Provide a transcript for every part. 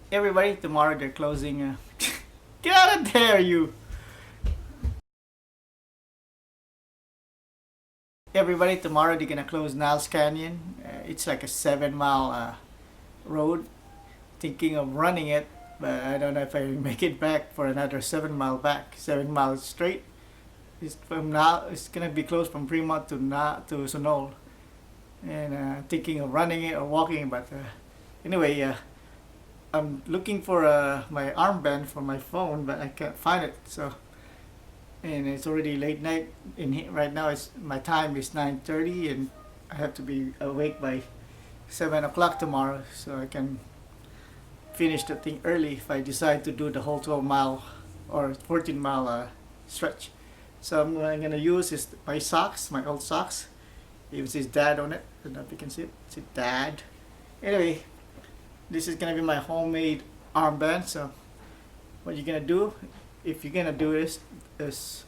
Everybody, tomorrow they're closing. Get out of there, you! Everybody, tomorrow they're gonna close Niles Canyon. It's like a 7 mile road. Thinking of running it, but I don't know if I make it back for another 7 mile back. 7 miles straight. It's from now. It's gonna be closed from Fremont to Sunol, and thinking of running it or walking. But anyway, I'm looking for my armband for my phone, but I can't find it. So, and it's already late night in here. Right now, it's my time is 9:30, and I have to be awake by 7 o'clock tomorrow, so I can finish the thing early if I decide to do the whole 12 mile or 14 mile stretch. So what I'm gonna use is my socks, my old socks. It says Dad on it. I don't know if you can see it. It says Dad. Anyway, this is gonna be my homemade armband. So what you're gonna do, if you're gonna do this, is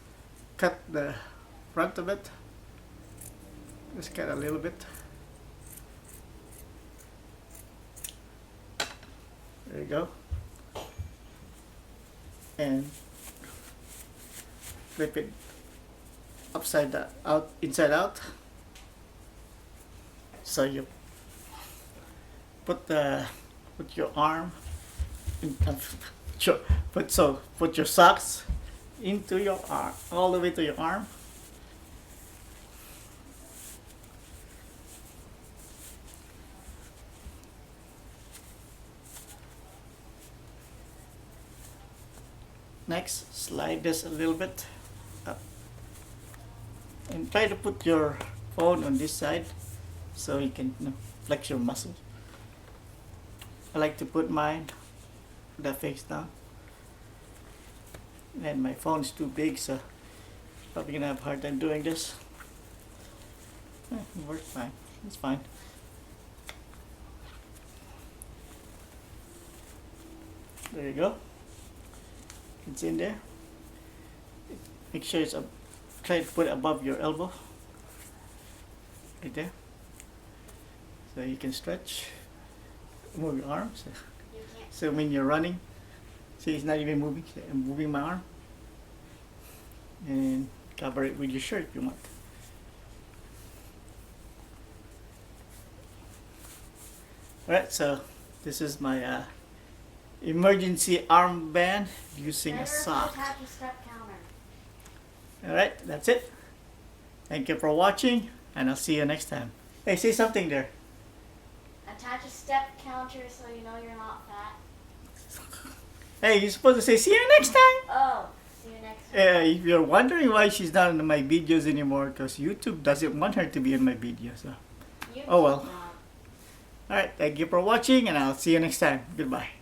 cut the front of it. Just cut a little bit. There you go. And flip it upside down, inside out. So you put your arm in, put your socks into your arm, all the way to your arm. Next, slide this a little bit up and try to put your phone on this side so you can flex your muscles. I like to put mine the face down, and my phone is too big, so probably gonna have a hard time doing this. It works fine. It's fine. There you go. It's in there. Make sure it's up. Try to put it above your elbow. Right there. So you can stretch. Move your arms. So when you're running, see, it's not even moving. I'm moving my arm. And cover it with your shirt if you want. Alright, so this is my emergency armband using a sock. Alright, that's it. Thank you for watching, and I'll see you next time. Hey, say something there. Attach a step counter so you know you're not fat. Hey, you're supposed to say see you next time. Oh, see you next time. If you're wondering why she's not in my videos anymore, because YouTube doesn't want her to be in my videos. So. Oh well. Alright, thank you for watching, and I'll see you next time. Goodbye.